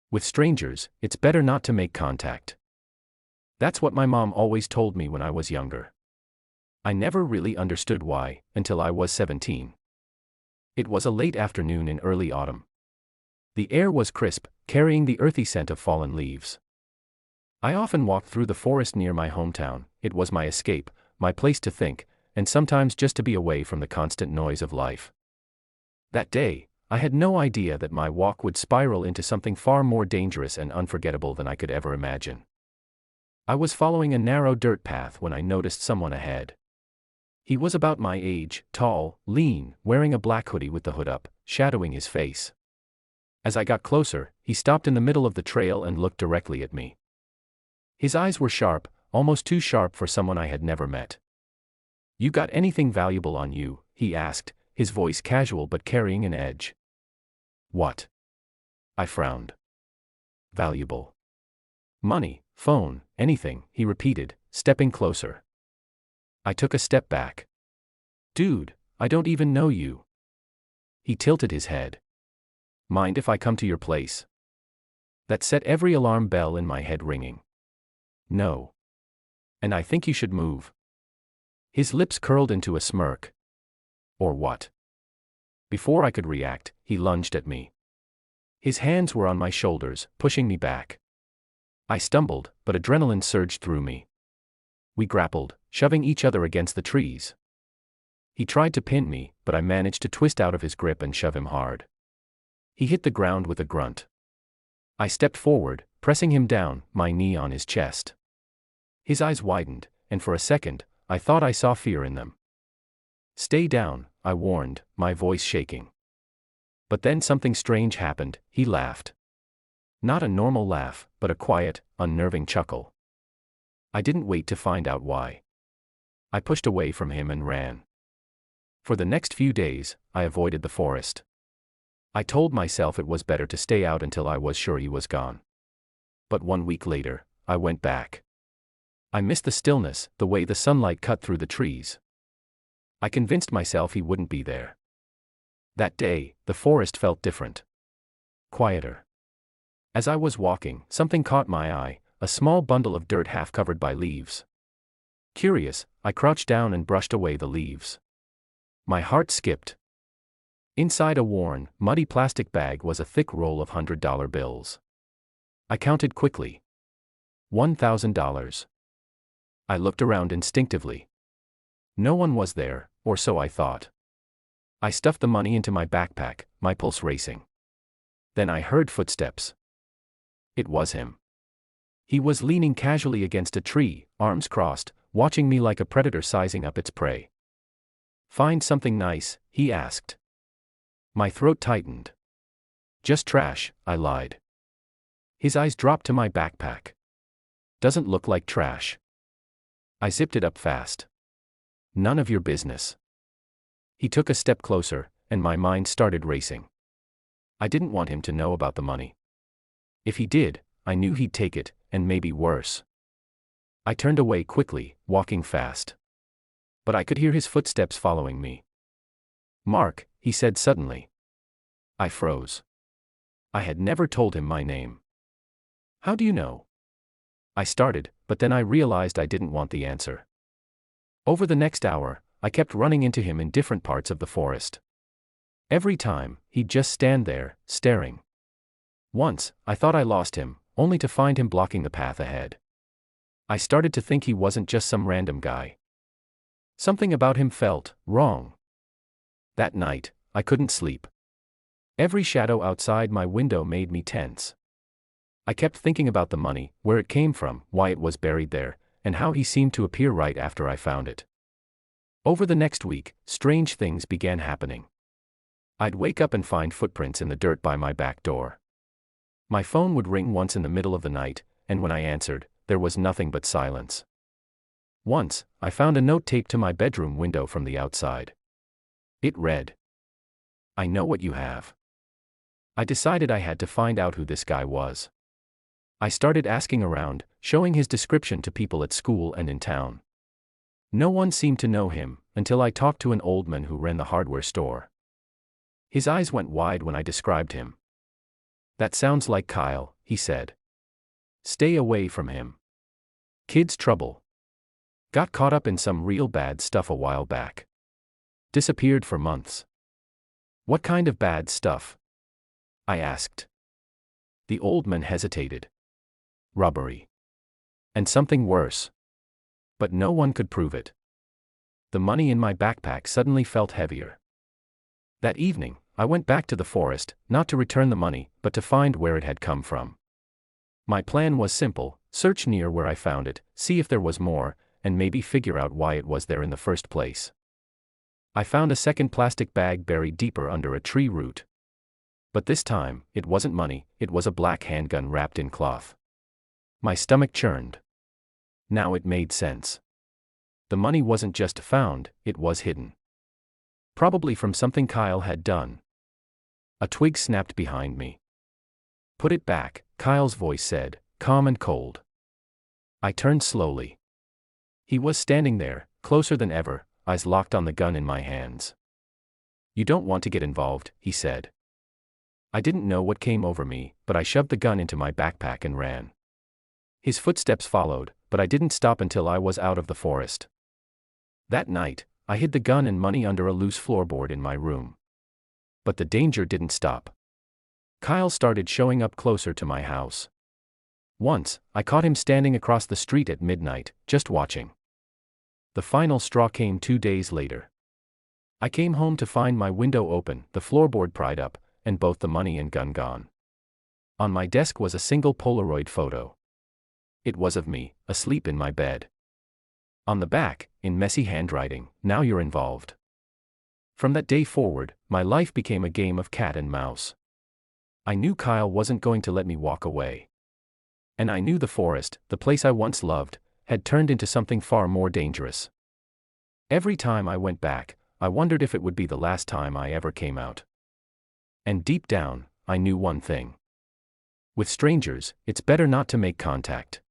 With strangers, it's better not to make contact. That's what my mom always told me when I was younger. I never really understood why, until I was 17. It was a late afternoon in early autumn. The air was crisp, carrying the earthy scent of fallen leaves. I often walked through the forest near my hometown. It was my escape, my place to think, and sometimes just to be away from the constant noise of life. That day, I had no idea that my walk would spiral into something far more dangerous and unforgettable than I could ever imagine. I was following a narrow dirt path when I noticed someone ahead. He was about my age, tall, lean, wearing a black hoodie with the hood up, shadowing his face. As I got closer, he stopped in the middle of the trail and looked directly at me. His eyes were sharp, almost too sharp for someone I had never met. "You got anything valuable on you?" he asked, his voice casual but carrying an edge. "What?" I frowned. "Valuable. Money, phone, anything," he repeated, stepping closer. I took a step back. "Dude, I don't even know you." He tilted his head. "Mind if I come to your place?" That set every alarm bell in my head ringing. "No. And I think you should move." His lips curled into a smirk. "Or what?" Before I could react, he lunged at me. His hands were on my shoulders, pushing me back. I stumbled, but adrenaline surged through me. We grappled, shoving each other against the trees. He tried to pin me, but I managed to twist out of his grip and shove him hard. He hit the ground with a grunt. I stepped forward, pressing him down, my knee on his chest. His eyes widened, and for a second, I thought I saw fear in them. "Stay down," I warned, my voice shaking. But then something strange happened. He laughed. Not a normal laugh, but a quiet, unnerving chuckle. I didn't wait to find out why. I pushed away from him and ran. For the next few days, I avoided the forest. I told myself it was better to stay out until I was sure he was gone. But 1 week later, I went back. I missed the stillness, the way the sunlight cut through the trees. I convinced myself he wouldn't be there. That day, the forest felt different. Quieter. As I was walking, something caught my eye, a small bundle of dirt half covered by leaves. Curious, I crouched down and brushed away the leaves. My heart skipped. Inside a worn, muddy plastic bag was a thick roll of $100 bills. I counted quickly. $1,000. I looked around instinctively. No one was there, or so I thought. I stuffed the money into my backpack, my pulse racing. Then I heard footsteps. It was him. He was leaning casually against a tree, arms crossed, watching me like a predator sizing up its prey. "Find something nice?" he asked. My throat tightened. "Just trash," I lied. His eyes dropped to my backpack. "Doesn't look like trash." I zipped it up fast. "None of your business." He took a step closer, and my mind started racing. I didn't want him to know about the money. If he did, I knew he'd take it, and maybe worse. I turned away quickly, walking fast. But I could hear his footsteps following me. "Mark," he said suddenly. I froze. I had never told him my name. "How do you know?" I started, but then I realized I didn't want the answer. Over the next hour, I kept running into him in different parts of the forest. Every time, he'd just stand there, staring. Once, I thought I lost him, only to find him blocking the path ahead. I started to think he wasn't just some random guy. Something about him felt wrong. That night, I couldn't sleep. Every shadow outside my window made me tense. I kept thinking about the money, where it came from, why it was buried there, and how he seemed to appear right after I found it. Over the next week, strange things began happening. I'd wake up and find footprints in the dirt by my back door. My phone would ring once in the middle of the night, and when I answered, there was nothing but silence. Once, I found a note taped to my bedroom window from the outside. It read, "I know what you have." I decided I had to find out who this guy was. I started asking around, showing his description to people at school and in town. No one seemed to know him, until I talked to an old man who ran the hardware store. His eyes went wide when I described him. "That sounds like Kyle," he said. Stay away from him. Kid's trouble. Got caught up in some real bad stuff a while back. Disappeared for months. What kind of bad stuff? I asked. The old man hesitated. Robbery. And something worse. But no one could prove it. The money in my backpack suddenly felt heavier. That evening, I went back to the forest, not to return the money, but to find where it had come from. My plan was simple: search near where I found it, see if there was more, and maybe figure out why it was there in the first place. I found a second plastic bag buried deeper under a tree root. But this time, it wasn't money, it was a black handgun wrapped in cloth. My stomach churned. Now it made sense. The money wasn't just found, it was hidden. Probably from something Kyle had done. A twig snapped behind me. Put it back, Kyle's voice said, calm and cold. I turned slowly. He was standing there, closer than ever, eyes locked on the gun in my hands. You don't want to get involved, he said. I didn't know what came over me, but I shoved the gun into my backpack and ran. His footsteps followed, but I didn't stop until I was out of the forest. That night, I hid the gun and money under a loose floorboard in my room. But the danger didn't stop. Kyle started showing up closer to my house. Once, I caught him standing across the street at midnight, just watching. The final straw came 2 days later. I came home to find my window open, the floorboard pried up, and both the money and gun gone. On my desk was a single Polaroid photo. It was of me, asleep in my bed. On the back, in messy handwriting, "Now you're involved." From that day forward, my life became a game of cat and mouse. I knew Kyle wasn't going to let me walk away. And I knew the forest, the place I once loved, had turned into something far more dangerous. Every time I went back, I wondered if it would be the last time I ever came out. And deep down, I knew one thing. With strangers, it's better not to make contact.